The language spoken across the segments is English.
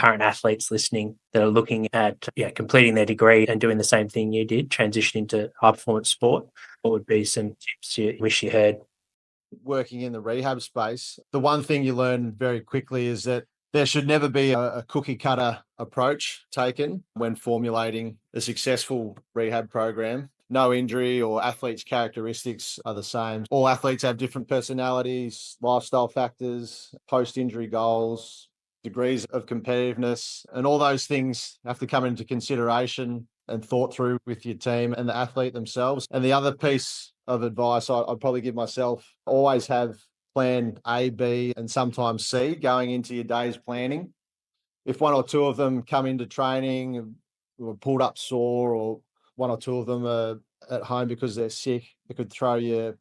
current athletes listening that are looking at completing their degree and doing the same thing you did, transitioning to high performance sport? What would be some tips you wish you heard? Working in the rehab space, the one thing you learn very quickly is that there should never be a cookie cutter approach taken when formulating a successful rehab program. No injury or athlete's characteristics are the same. All athletes have different personalities, lifestyle factors, post-injury goals, degrees of competitiveness, and all those things have to come into consideration and thought through with your team and the athlete themselves. And the other piece of advice I'd probably give myself, always have plan A, B, and sometimes C going into your day's planning. If one or two of them come into training or pulled up sore, or one or two of them are at home because they're sick, it could throw your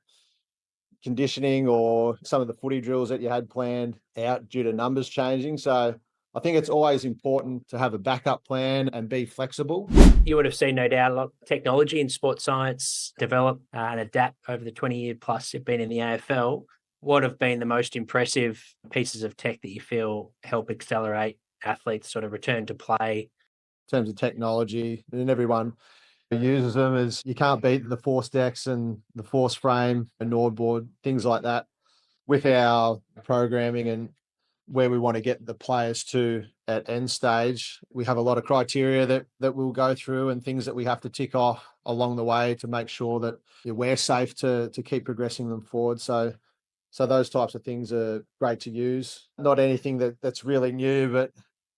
conditioning or some of the footy drills that you had planned out due to numbers changing. So I think it's always important to have a backup plan and be flexible. You would have seen, no doubt, a lot of technology in sports science develop and adapt over the 20-year plus you've been in the AFL. What have been the most impressive pieces of tech that you feel help accelerate athletes' sort of return to play? In terms of technology, and everyone who uses them, is you can't beat the ForceDecks and the ForceFrame and NordBord, things like that. With our programming and where we want to get the players to at end stage, we have a lot of criteria that we'll go through and things that we have to tick off along the way to make sure that we're safe to keep progressing them forward. So those types of things are great to use. Not anything that's really new, but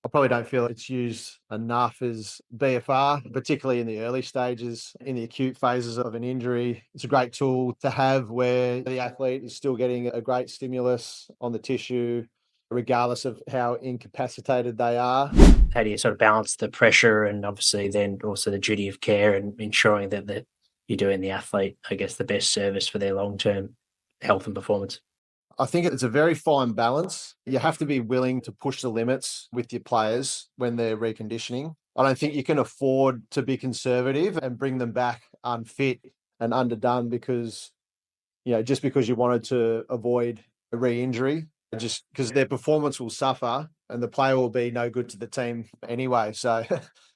I probably don't feel it's used enough is BFR, particularly in the early stages, in the acute phases of an injury. It's a great tool to have where the athlete is still getting a great stimulus on the tissue, regardless of how incapacitated they are. How do you sort of balance the pressure and obviously then also the duty of care and ensuring that you're doing the athlete, I guess, the best service for their long-term health and performance? I think it's a very fine balance. You have to be willing to push the limits with your players when they're reconditioning. I don't think you can afford to be conservative and bring them back unfit and underdone because, just because you wanted to avoid a re-injury, just because their performance will suffer and the player will be no good to the team anyway. So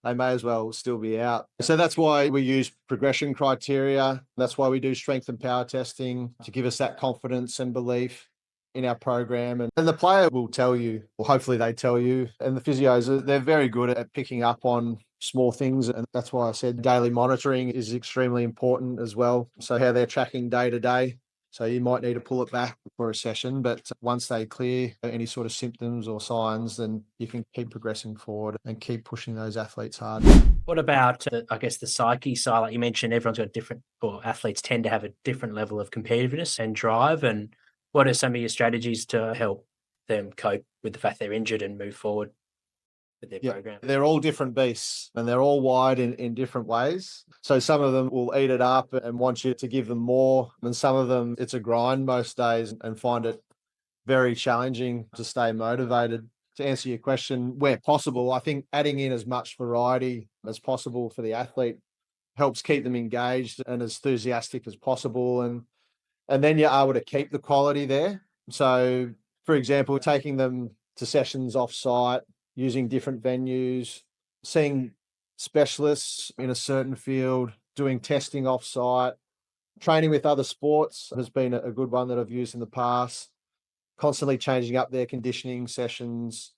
they may as well still be out. So that's why we use progression criteria. That's why we do strength and power testing to give us that confidence and belief in our program. And the player will tell you, or hopefully they tell you, and the physios, they're very good at picking up on small things. And that's why I said daily monitoring is extremely important as well. So how they're tracking day to day. So you might need to pull it back for a session, but once they clear any sort of symptoms or signs, then you can keep progressing forward and keep pushing those athletes hard. What about, I guess, the psyche side? Like you mentioned, everyone's got different, or athletes tend to have a different level of competitiveness and drive. And what are some of your strategies to help them cope with the fact they're injured and move forward with their program? They're all different beasts and they're all wired in different ways. So some of them will eat it up and want you to give them more. And some of them, it's a grind most days and find it very challenging to stay motivated. To answer your question, where possible, I think adding in as much variety as possible for the athlete helps keep them engaged and as enthusiastic as possible. And then you're able to keep the quality there. So, for example, taking them to sessions off-site, using different venues, seeing specialists in a certain field, doing testing off-site, training with other sports has been a good one that I've used in the past, constantly changing up their conditioning sessions,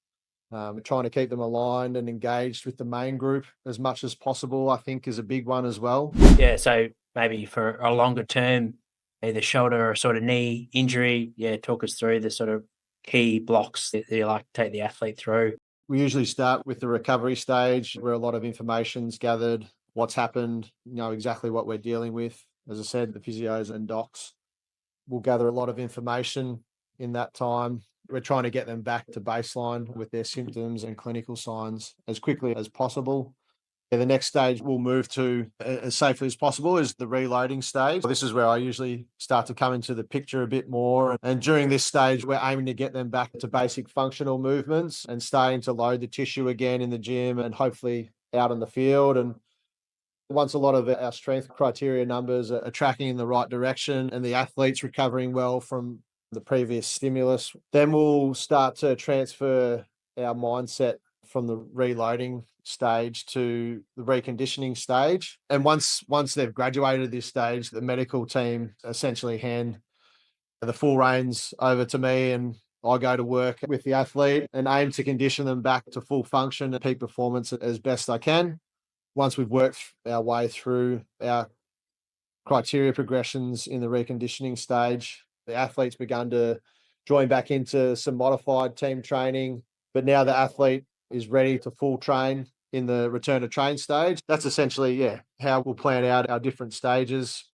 trying to keep them aligned and engaged with the main group as much as possible, I think is a big one as well. Yeah, so maybe for a longer term, either shoulder or sort of knee injury, talk us through the sort of key blocks that you like to take the athlete through. We usually start with the recovery stage where a lot of information's gathered, what's happened, exactly what we're dealing with. As I said, the physios and docs will gather a lot of information in that time. We're trying to get them back to baseline with their symptoms and clinical signs as quickly as possible. The next stage we'll move to as safely as possible is the reloading stage. This is where I usually start to come into the picture a bit more. And during this stage, we're aiming to get them back to basic functional movements and starting to load the tissue again in the gym and hopefully out in the field. And once a lot of our strength criteria numbers are tracking in the right direction and the athlete's recovering well from the previous stimulus, then we'll start to transfer our mindset from the reloading stage to the reconditioning stage. And once they've graduated this stage, the medical team essentially hand the full reins over to me, and I go to work with the athlete and aim to condition them back to full function and peak performance as best I can. Once we've worked our way through our criteria progressions in the reconditioning stage, the athlete's begun to join back into some modified team training, but now the athlete is ready to full train in the return to train stage. That's essentially, how we'll plan out our different stages